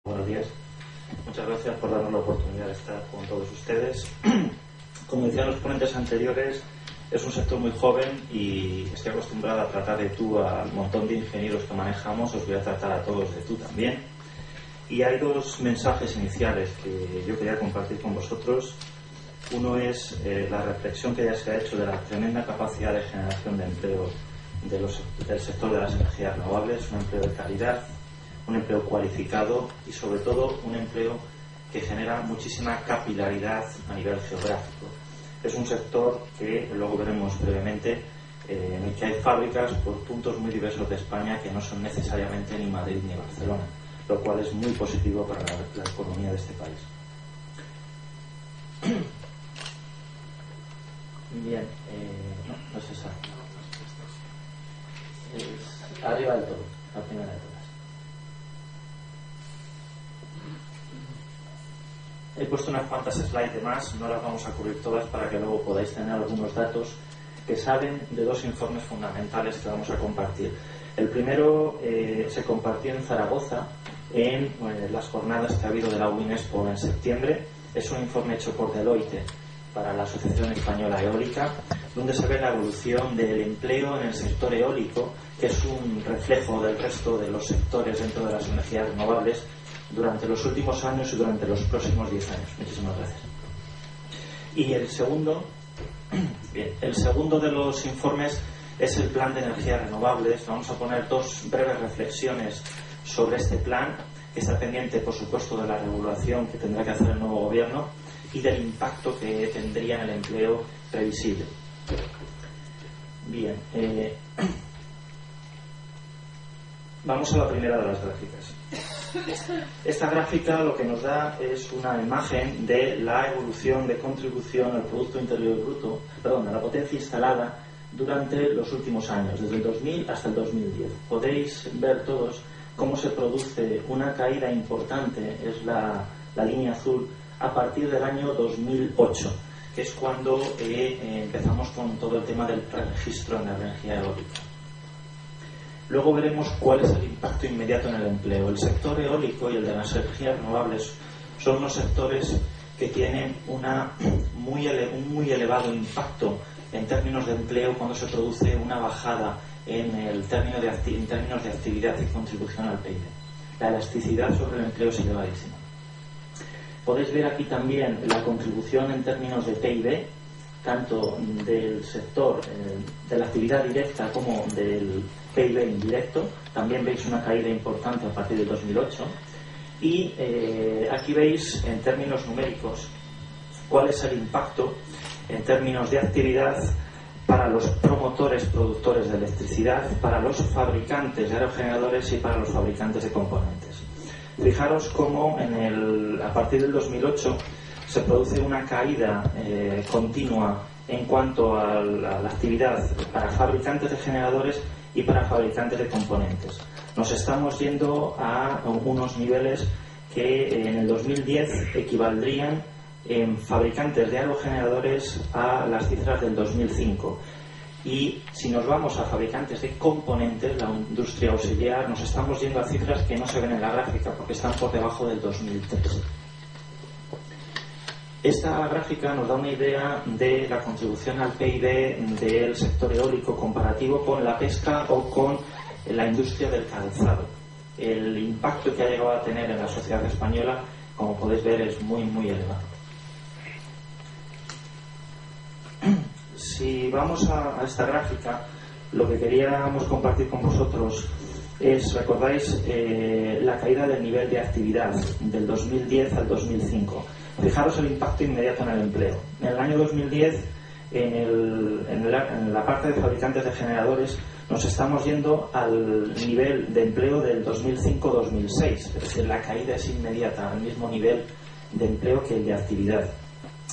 Buenos días. Muchas gracias por darnos la oportunidad de estar con todos ustedes. Como decían los ponentes anteriores, es un sector muy joven y estoy acostumbrado a tratar de tú al montón de ingenieros que manejamos. Os voy a tratar a todos de tú también. Y hay dos mensajes iniciales que yo quería compartir con vosotros. Uno es la reflexión que ya se ha hecho de la tremenda capacidad de generación de empleo del sector de las energías renovables, un empleo de calidad, un empleo cualificado y sobre todo un empleo que genera muchísima capilaridad a nivel geográfico. Es un sector que luego veremos brevemente en el que hay fábricas por puntos muy diversos de España que no son necesariamente ni Madrid ni Barcelona, lo cual es muy positivo para la economía de este país. Bien, no es esa. Es arriba del todo, la primera de todas. He puesto unas cuantas slides de más, no las vamos a cubrir todas para que luego podáis tener algunos datos que salen de dos informes fundamentales que vamos a compartir. El primero se compartió en Zaragoza en las jornadas que ha habido de la UINESPO en septiembre. Es un informe hecho por Deloitte para la Asociación Española Eólica, donde se ve la evolución del empleo en el sector eólico, que es un reflejo del resto de los sectores dentro de las energías renovables durante los últimos años y durante los próximos 10 años. Muchísimas gracias. Y el segundo de los informes es el plan de energías renovables. Vamos a poner dos breves reflexiones sobre este plan, que está pendiente, por supuesto, de la regulación que tendrá que hacer el nuevo gobierno y del impacto que tendría en el empleo previsible. Bien, vamos a la primera de las gráficas. Esta gráfica lo que nos da es una imagen de la evolución de contribución al Producto Interior Bruto, a la potencia instalada durante los últimos años, desde el 2000 hasta el 2010. Podéis ver todos cómo se produce una caída importante, es la línea azul, a partir del año 2008, que es cuando empezamos con todo el tema del preregistro en la energía eólica. Luego veremos cuál es el impacto inmediato en el empleo. El sector eólico y el de las energías renovables son unos sectores que tienen un muy elevado impacto en términos de empleo cuando se produce una bajada en términos de actividad y contribución al PIB. La elasticidad sobre el empleo es elevadísima. Podéis ver aquí también la contribución en términos de PIB, tanto del sector de la actividad directa como del PIB indirecto. También veis una caída importante a partir del 2008. Y aquí veis en términos numéricos cuál es el impacto en términos de actividad para los promotores productores de electricidad, para los fabricantes de aerogeneradores y para los fabricantes de componentes. Fijaros cómo a partir del 2008 se produce una caída continua en cuanto a la actividad para fabricantes de generadores y para fabricantes de componentes. Nos estamos yendo a unos niveles que en el 2010 equivaldrían en fabricantes de aerogeneradores a las cifras del 2005. Y si nos vamos a fabricantes de componentes, la industria auxiliar, nos estamos yendo a cifras que no se ven en la gráfica porque están por debajo del 2003. Esta gráfica nos da una idea de la contribución al PIB del sector eólico comparativo con la pesca o con la industria del calzado. El impacto que ha llegado a tener en la sociedad española, como podéis ver, es muy, muy elevado. Si vamos a esta gráfica, lo que queríamos compartir con vosotros es, ¿recordáis la caída del nivel de actividad del 2010 al 2005? Fijaros el impacto inmediato en el empleo. En el año 2010, en la parte de fabricantes de generadores, nos estamos yendo al nivel de empleo del 2005-2006. Es decir, la caída es inmediata, al mismo nivel de empleo que el de actividad.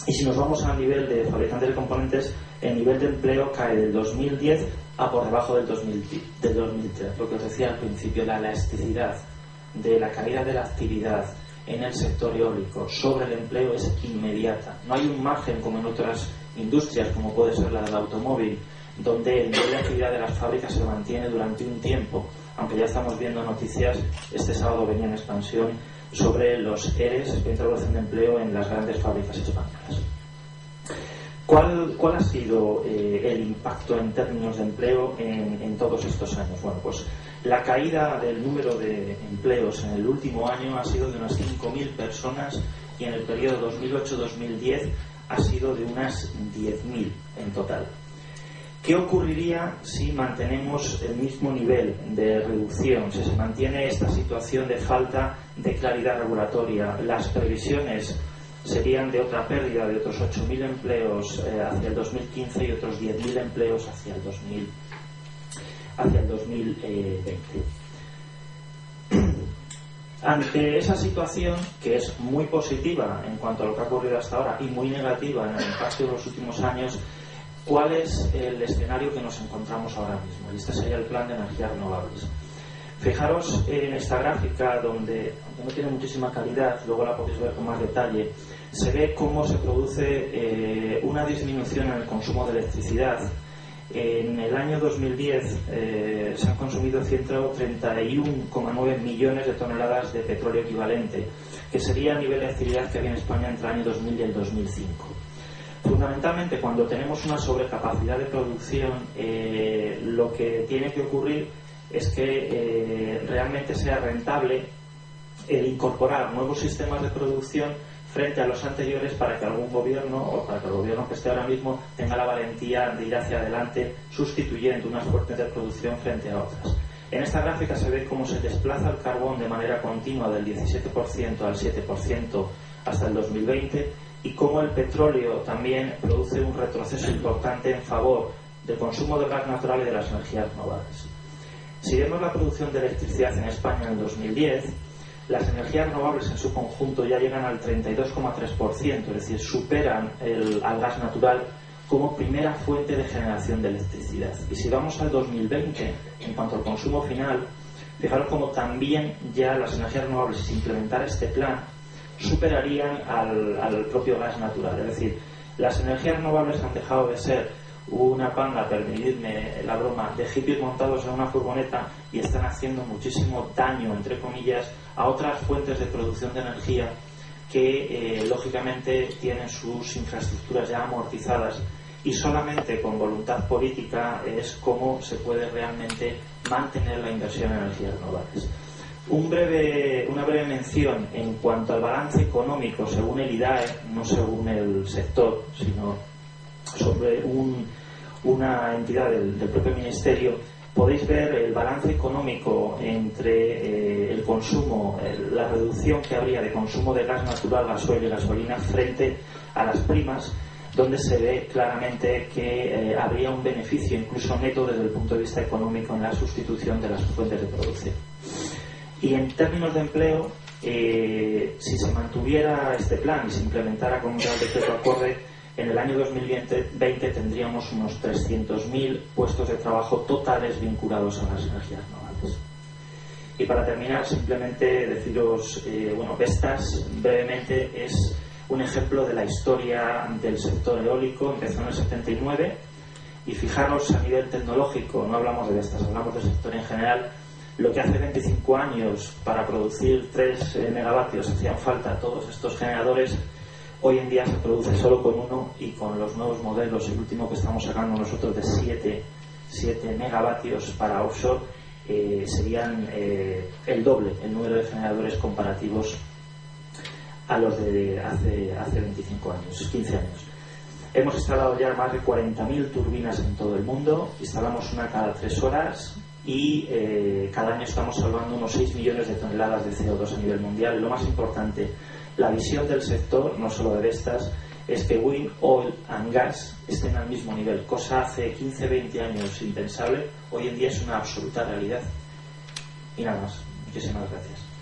Y si nos vamos al nivel de fabricantes de componentes, el nivel de empleo cae del 2010 a por debajo del 2003. Lo que os decía al principio, la elasticidad de la caída de la actividad en el sector eólico sobre el empleo es inmediata. No hay un margen como en otras industrias, como puede ser la del automóvil, donde el nivel de actividad de las fábricas se mantiene durante un tiempo, aunque ya estamos viendo noticias. Este sábado venía en expansión sobre los ERES, introducción de empleo en las grandes fábricas españolas. ¿Cuál ha sido el impacto en términos de empleo en todos estos años? Bueno, pues la caída del número de empleos en el último año ha sido de unas 5.000 personas y en el periodo 2008-2010 ha sido de unas 10.000 en total. ¿Qué ocurriría si mantenemos el mismo nivel de reducción, si se mantiene esta situación de falta de claridad regulatoria? Las previsiones serían de otra pérdida de otros 8.000 empleos hacia el 2015 y otros 10.000 empleos hacia el 2020. Ante esa situación, que es muy positiva en cuanto a lo que ha ocurrido hasta ahora y muy negativa en el impacto de los últimos años, ¿cuál es el escenario que nos encontramos ahora mismo? Y este sería el plan de energías renovables. Fijaros en esta gráfica, donde no tiene muchísima calidad, luego la podéis ver con más detalle, se ve cómo se produce una disminución en el consumo de electricidad. En el año 2010 se han consumido 131,9 millones de toneladas de petróleo equivalente, que sería el nivel de actividad que había en España entre el año 2000 y el 2005. Fundamentalmente, cuando tenemos una sobrecapacidad de producción, lo que tiene que ocurrir es que realmente sea rentable el incorporar nuevos sistemas de producción frente a los anteriores, para que algún gobierno, o para que el gobierno que esté ahora mismo, tenga la valentía de ir hacia adelante sustituyendo unas fuentes de producción frente a otras. En esta gráfica se ve cómo se desplaza el carbón de manera continua del 17% al 7% hasta el 2020 y cómo el petróleo también produce un retroceso importante en favor del consumo de gas natural y de las energías renovables. Si vemos la producción de electricidad en España en el 2010, las energías renovables en su conjunto ya llegan al 32,3%, es decir, superan al gas natural como primera fuente de generación de electricidad. Y si vamos al 2020, en cuanto al consumo final, fijaros como también ya las energías renovables, si se implementara este plan, superarían al propio gas natural. Es decir, las energías renovables han dejado de ser una panda, permitidme la broma, de hippies montados en una furgoneta y están haciendo muchísimo daño, entre comillas, a otras fuentes de producción de energía que lógicamente tienen sus infraestructuras ya amortizadas, y solamente con voluntad política es como se puede realmente mantener la inversión en energías renovables. Una breve mención en cuanto al balance económico según el IDAE, no según el sector, sino sobre una entidad del propio ministerio. Podéis ver el balance económico entre el consumo, la reducción que habría de consumo de gas natural, gasoil y gasolina frente a las primas, donde se ve claramente que habría un beneficio incluso neto desde el punto de vista económico en la sustitución de las fuentes de producción. Y en términos de empleo, si se mantuviera este plan y se implementara con un real decreto acorde, en el año 2020 tendríamos unos 300.000 puestos de trabajo totales vinculados a las energías renovables. Y para terminar, simplemente deciros, Vestas brevemente es un ejemplo de la historia del sector eólico. Empezó en el 79 y fijaros a nivel tecnológico, no hablamos de Vestas, hablamos del sector en general. Lo que hace 25 años para producir 3 megavatios hacían falta todos estos generadores, hoy en día se produce solo con uno, y con los nuevos modelos, el último que estamos sacando nosotros de 7 megavatios para offshore, serían el doble el número de generadores comparativos a los de hace 25 años, 15 años. Hemos instalado ya más de 40.000 turbinas en todo el mundo, instalamos una cada 3 horas y cada año estamos salvando unos 6 millones de toneladas de CO2 a nivel mundial. Lo más importante, la visión del sector, no solo de Vestas, es que wind, oil and gas estén al mismo nivel, cosa hace 15-20 años impensable. Hoy en día es una absoluta realidad. Y nada más. Muchísimas gracias.